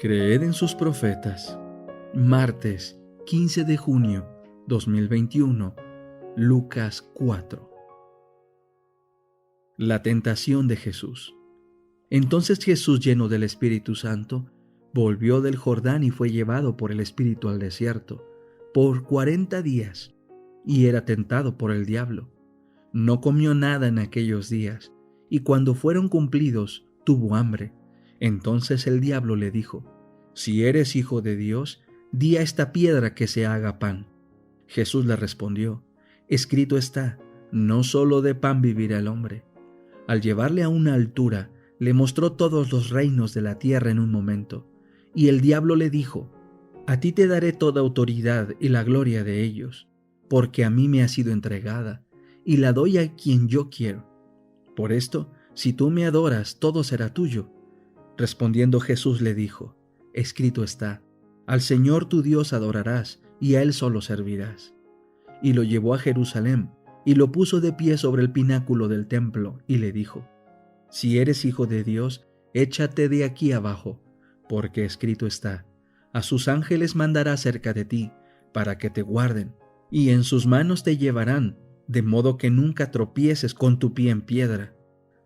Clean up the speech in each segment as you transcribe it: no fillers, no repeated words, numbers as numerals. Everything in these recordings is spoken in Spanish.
Creed en sus profetas. Martes 15 de junio 2021. Lucas 4. La tentación de Jesús. Entonces Jesús, lleno del Espíritu Santo, volvió del Jordán y fue llevado por el Espíritu al desierto por 40 días, y era tentado por el diablo. No comió nada en aquellos días, y cuando fueron cumplidos, tuvo hambre. Entonces el diablo le dijo: «Si eres hijo de Dios, di a esta piedra que se haga pan». Jesús le respondió: «Escrito está, no solo de pan vivirá el hombre». Al llevarle a una altura, le mostró todos los reinos de la tierra en un momento. Y el diablo le dijo: «A ti te daré toda autoridad y la gloria de ellos, porque a mí me ha sido entregada, y la doy a quien yo quiero. Por esto, si tú me adoras, todo será tuyo». Respondiendo Jesús le dijo: «Escrito está, al Señor tu Dios adorarás, y a Él solo servirás». Y lo llevó a Jerusalén, y lo puso de pie sobre el pináculo del templo, y le dijo: «Si eres hijo de Dios, échate de aquí abajo, porque escrito está: a sus ángeles mandará cerca de ti, para que te guarden, y en sus manos te llevarán, de modo que nunca tropieces con tu pie en piedra».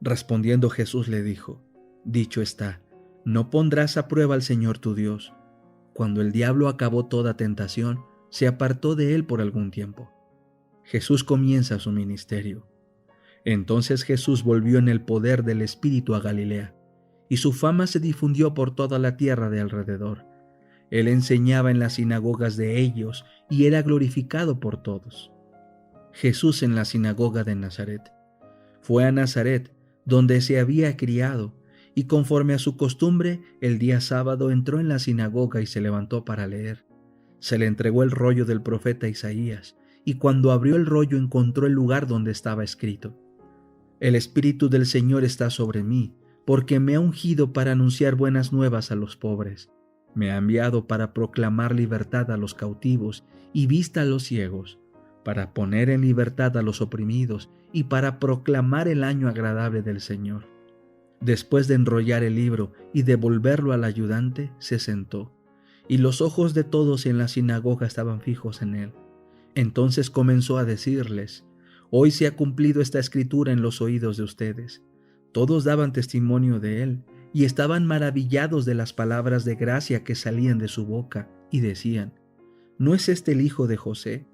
Respondiendo Jesús le dijo: «Dicho está, no pondrás a prueba al Señor tu Dios». Cuando el diablo acabó toda tentación, se apartó de él por algún tiempo. Jesús comienza su ministerio. Entonces Jesús volvió en el poder del Espíritu a Galilea, y su fama se difundió por toda la tierra de alrededor. Él enseñaba en las sinagogas de ellos y era glorificado por todos. Jesús en la sinagoga de Nazaret. Fue a Nazaret, donde se había criado, y conforme a su costumbre, el día sábado entró en la sinagoga y se levantó para leer. Se le entregó el rollo del profeta Isaías, y cuando abrió el rollo encontró el lugar donde estaba escrito: «El Espíritu del Señor está sobre mí, porque me ha ungido para anunciar buenas nuevas a los pobres. Me ha enviado para proclamar libertad a los cautivos y vista a los ciegos, para poner en libertad a los oprimidos y para proclamar el año agradable del Señor». Después de enrollar el libro y devolverlo al ayudante, se sentó, y los ojos de todos en la sinagoga estaban fijos en él. Entonces comenzó a decirles: «Hoy se ha cumplido esta escritura en los oídos de ustedes». Todos daban testimonio de él, y estaban maravillados de las palabras de gracia que salían de su boca, y decían: «¿No es este el hijo de José?».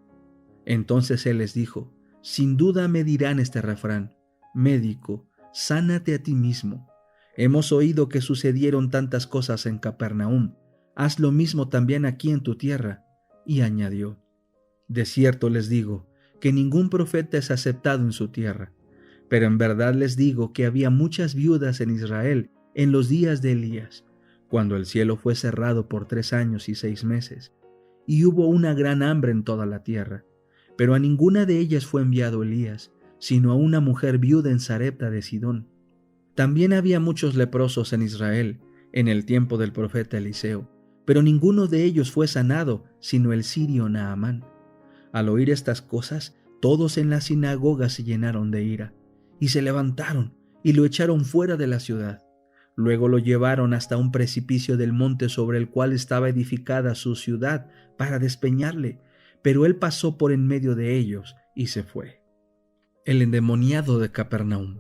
Entonces él les dijo: «Sin duda me dirán este refrán: médico, sánate a ti mismo. Hemos oído que sucedieron tantas cosas en Capernaum. Haz lo mismo también aquí en tu tierra». Y añadió: «De cierto les digo que ningún profeta es aceptado en su tierra. Pero en verdad les digo que había muchas viudas en Israel en los días de Elías, cuando el cielo fue cerrado por 3 años y 6 meses, y hubo una gran hambre en toda la tierra. Pero a ninguna de ellas fue enviado Elías, sino a una mujer viuda en Sarepta de Sidón. También había muchos leprosos en Israel en el tiempo del profeta Eliseo, pero ninguno de ellos fue sanado, sino el sirio Naamán». Al oír estas cosas, todos en la sinagoga se llenaron de ira, y se levantaron y lo echaron fuera de la ciudad. Luego lo llevaron hasta un precipicio del monte sobre el cual estaba edificada su ciudad para despeñarle, pero él pasó por en medio de ellos y se fue. El endemoniado de Capernaum.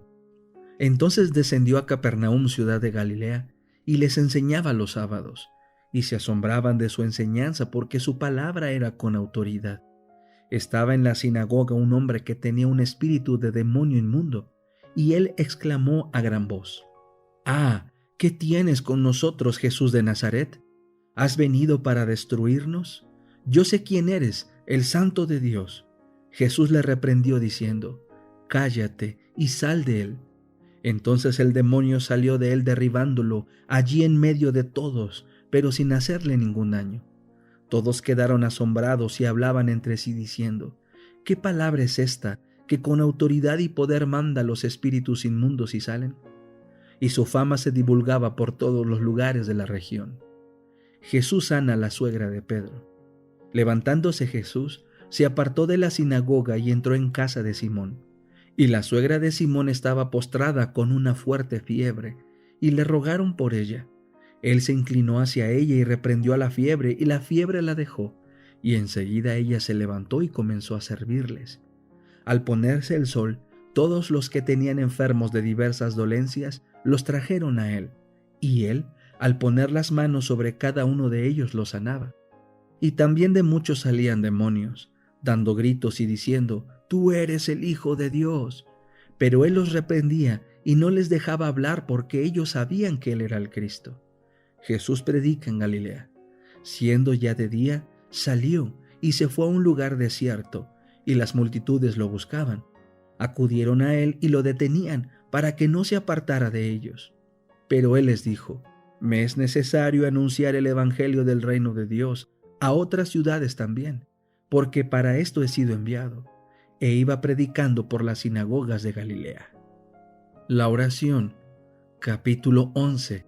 Entonces descendió a Capernaum, ciudad de Galilea, y les enseñaba los sábados, y se asombraban de su enseñanza porque su palabra era con autoridad. Estaba en la sinagoga un hombre que tenía un espíritu de demonio inmundo, y él exclamó a gran voz: «Ah, ¿qué tienes con nosotros, Jesús de Nazaret? ¿Has venido para destruirnos? Yo sé quién eres, el Santo de Dios». Jesús le reprendió diciendo: «Cállate y sal de él». Entonces el demonio salió de él derribándolo allí en medio de todos, pero sin hacerle ningún daño. Todos quedaron asombrados y hablaban entre sí diciendo: «¿Qué palabra es esta, que con autoridad y poder manda a los espíritus inmundos y salen?». Y su fama se divulgaba por todos los lugares de la región. Jesús sana a la suegra de Pedro. Levantándose Jesús, se apartó de la sinagoga y entró en casa de Simón. Y la suegra de Simón estaba postrada con una fuerte fiebre, y le rogaron por ella. Él se inclinó hacia ella y reprendió a la fiebre, y la fiebre la dejó, y enseguida ella se levantó y comenzó a servirles. Al ponerse el sol, todos los que tenían enfermos de diversas dolencias los trajeron a él, y él, al poner las manos sobre cada uno de ellos, los sanaba. Y también de muchos salían demonios, dando gritos y diciendo: «Tú eres el Hijo de Dios». Pero él los reprendía y no les dejaba hablar porque ellos sabían que él era el Cristo. Jesús predica en Galilea. Siendo ya de día, salió y se fue a un lugar desierto, y las multitudes lo buscaban. Acudieron a él y lo detenían para que no se apartara de ellos. Pero él les dijo: «Me es necesario anunciar el evangelio del reino de Dios a otras ciudades también, porque para esto he sido enviado». E iba predicando por las sinagogas de Galilea. La oración, capítulo 11.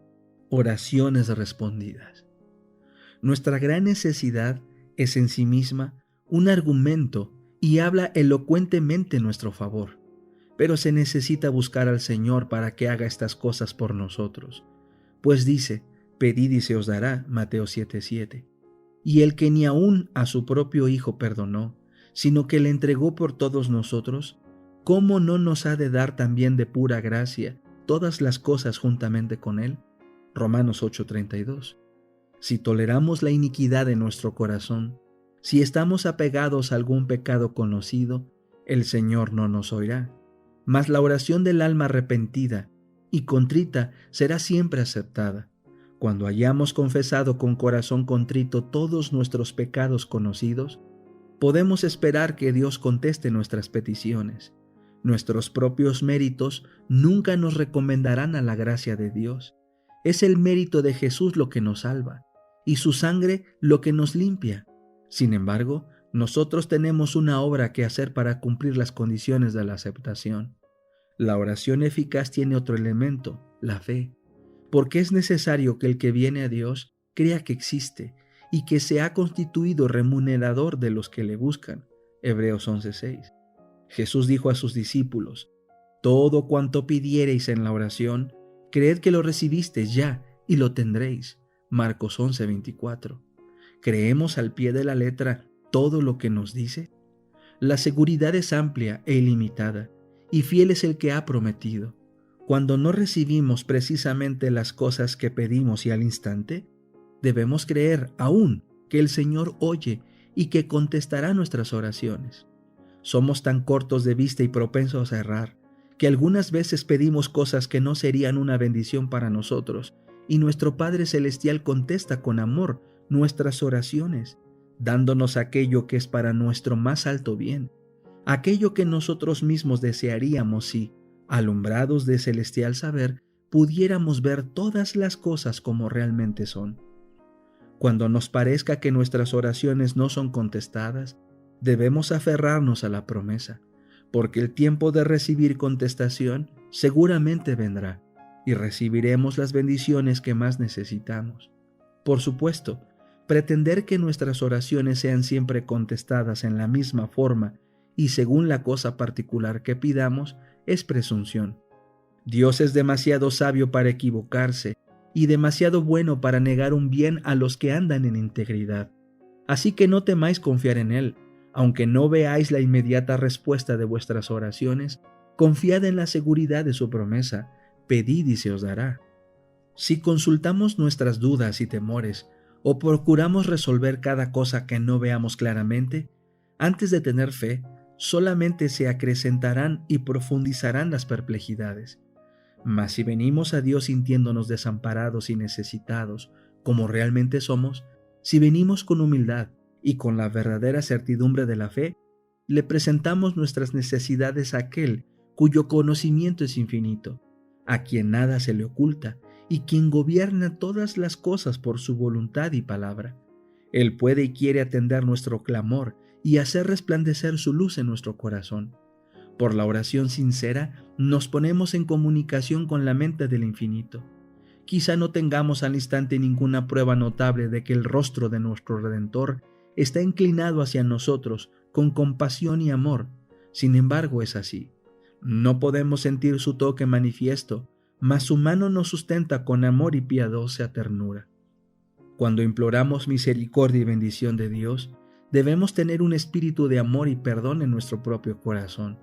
Oraciones respondidas. Nuestra gran necesidad es en sí misma un argumento y habla elocuentemente en nuestro favor, pero se necesita buscar al Señor para que haga estas cosas por nosotros. Pues dice: «Pedid y se os dará», Mateo 7:7. Y el que ni aun a su propio Hijo perdonó, sino que le entregó por todos nosotros, ¿cómo no nos ha de dar también de pura gracia todas las cosas juntamente con él? Romanos 8:32. Si toleramos la iniquidad en nuestro corazón, si estamos apegados a algún pecado conocido, el Señor no nos oirá. Mas la oración del alma arrepentida y contrita será siempre aceptada. Cuando hayamos confesado con corazón contrito todos nuestros pecados conocidos, podemos esperar que Dios conteste nuestras peticiones. Nuestros propios méritos nunca nos recomendarán a la gracia de Dios. Es el mérito de Jesús lo que nos salva, y su sangre lo que nos limpia. Sin embargo, nosotros tenemos una obra que hacer para cumplir las condiciones de la aceptación. La oración eficaz tiene otro elemento, la fe, porque es necesario que el que viene a Dios crea que existe y que se ha constituido remunerador de los que le buscan. Hebreos 11:6. Jesús dijo a sus discípulos: «Todo cuanto pidiereis en la oración, creed que lo recibisteis ya y lo tendréis». Marcos 11:24. ¿Creemos al pie de la letra todo lo que nos dice? La seguridad es amplia e ilimitada, y fiel es el que ha prometido. Cuando no recibimos precisamente las cosas que pedimos y al instante, debemos creer aún que el Señor oye y que contestará nuestras oraciones. Somos tan cortos de vista y propensos a errar, que algunas veces pedimos cosas que no serían una bendición para nosotros, y nuestro Padre Celestial contesta con amor nuestras oraciones, dándonos aquello que es para nuestro más alto bien, aquello que nosotros mismos desearíamos si, alumbrados de celestial saber, pudiéramos ver todas las cosas como realmente son. Cuando nos parezca que nuestras oraciones no son contestadas, debemos aferrarnos a la promesa, porque el tiempo de recibir contestación seguramente vendrá y recibiremos las bendiciones que más necesitamos. Por supuesto, pretender que nuestras oraciones sean siempre contestadas en la misma forma y según la cosa particular que pidamos es presunción. Dios es demasiado sabio para equivocarse y demasiado bueno para negar un bien a los que andan en integridad. Así que no temáis confiar en Él. Aunque no veáis la inmediata respuesta de vuestras oraciones, confiad en la seguridad de su promesa: pedid y se os dará. Si consultamos nuestras dudas y temores, o procuramos resolver cada cosa que no veamos claramente, antes de tener fe, solamente se acrecentarán y profundizarán las perplejidades. Mas si venimos a Dios sintiéndonos desamparados y necesitados, como realmente somos, si venimos con humildad y con la verdadera certidumbre de la fe, le presentamos nuestras necesidades a aquel cuyo conocimiento es infinito, a quien nada se le oculta y quien gobierna todas las cosas por su voluntad y palabra. Él puede y quiere atender nuestro clamor y hacer resplandecer su luz en nuestro corazón. Por la oración sincera nos ponemos en comunicación con la mente del infinito. Quizá no tengamos al instante ninguna prueba notable de que el rostro de nuestro Redentor está inclinado hacia nosotros con compasión y amor. Sin embargo, es así. No podemos sentir su toque manifiesto, mas su mano nos sustenta con amor y piadosa ternura. Cuando imploramos misericordia y bendición de Dios, debemos tener un espíritu de amor y perdón en nuestro propio corazón.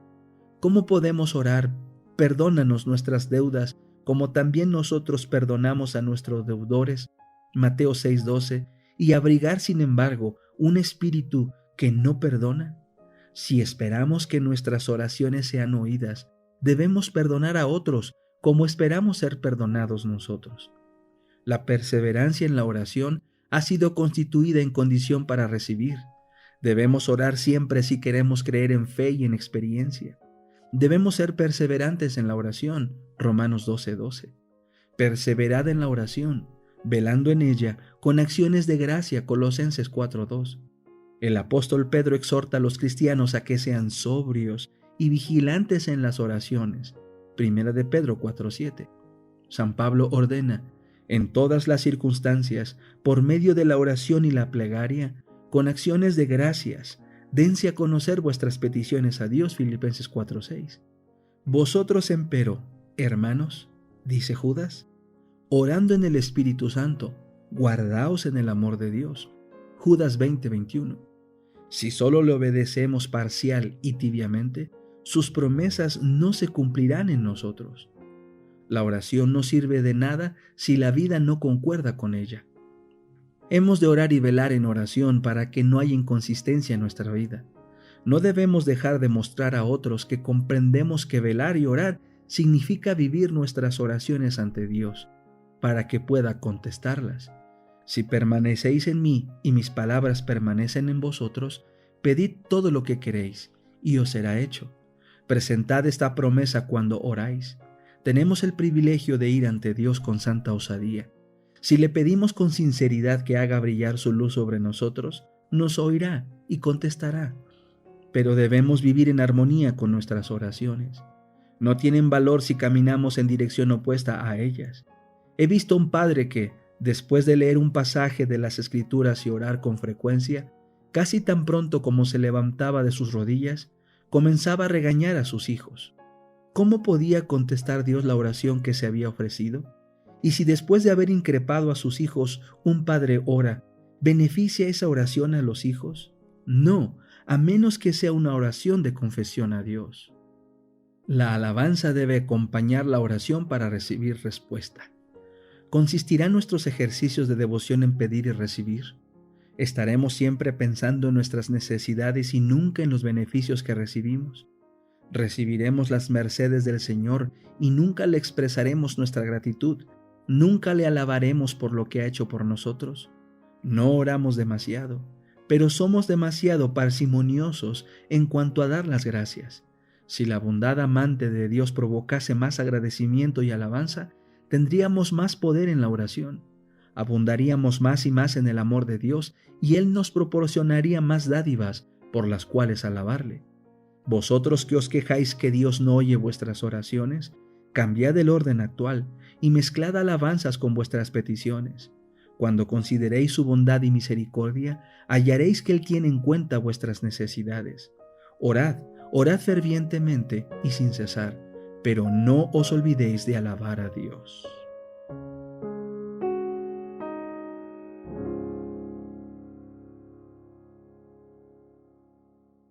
¿Cómo podemos orar? Perdónanos nuestras deudas, como también nosotros perdonamos a nuestros deudores, Mateo 6:12, y abrigar, sin embargo, un espíritu que no perdona? Si esperamos que nuestras oraciones sean oídas, debemos perdonar a otros como esperamos ser perdonados nosotros. La perseverancia en la oración ha sido constituida en condición para recibir. Debemos orar siempre si queremos creer en fe y en experiencia. Debemos ser perseverantes en la oración, Romanos 12:12. Perseverad en la oración, velando en ella con acciones de gracia, Colosenses 4:2. El apóstol Pedro exhorta a los cristianos a que sean sobrios y vigilantes en las oraciones, Primera de Pedro 4:7. San Pablo ordena, en todas las circunstancias, por medio de la oración y la plegaria, con acciones de gracias, dense a conocer vuestras peticiones a Dios, Filipenses 4:6. Vosotros, empero, hermanos, dice Judas, orando en el Espíritu Santo, guardaos en el amor de Dios, Judas 20:21. Si solo le obedecemos parcial y tibiamente, sus promesas no se cumplirán en nosotros. La oración no sirve de nada si la vida no concuerda con ella. Hemos de orar y velar en oración para que no haya inconsistencia en nuestra vida. No debemos dejar de mostrar a otros que comprendemos que velar y orar significa vivir nuestras oraciones ante Dios, para que pueda contestarlas. Si permanecéis en mí y mis palabras permanecen en vosotros, pedid todo lo que queréis, y os será hecho. Presentad esta promesa cuando oráis. Tenemos el privilegio de ir ante Dios con santa osadía. Si le pedimos con sinceridad que haga brillar su luz sobre nosotros, nos oirá y contestará. Pero debemos vivir en armonía con nuestras oraciones. No tienen valor si caminamos en dirección opuesta a ellas. He visto un padre que, después de leer un pasaje de las Escrituras y orar con frecuencia, casi tan pronto como se levantaba de sus rodillas, comenzaba a regañar a sus hijos. ¿Cómo podía contestar Dios la oración que se había ofrecido? Y si después de haber increpado a sus hijos, un padre ora, ¿beneficia esa oración a los hijos? No, a menos que sea una oración de confesión a Dios. La alabanza debe acompañar la oración para recibir respuesta. ¿Consistirán nuestros ejercicios de devoción en pedir y recibir? ¿Estaremos siempre pensando en nuestras necesidades y nunca en los beneficios que recibimos? ¿Recibiremos las mercedes del Señor y nunca le expresaremos nuestra gratitud? ¿Nunca le alabaremos por lo que ha hecho por nosotros? No oramos demasiado, pero somos demasiado parsimoniosos en cuanto a dar las gracias. Si la bondad amante de Dios provocase más agradecimiento y alabanza, tendríamos más poder en la oración. Abundaríamos más y más en el amor de Dios y Él nos proporcionaría más dádivas por las cuales alabarle. Vosotros que os quejáis que Dios no oye vuestras oraciones, cambiad el orden actual y mezclad alabanzas con vuestras peticiones. Cuando consideréis su bondad y misericordia, hallaréis que Él tiene en cuenta vuestras necesidades. Orad, orad fervientemente y sin cesar, pero no os olvidéis de alabar a Dios.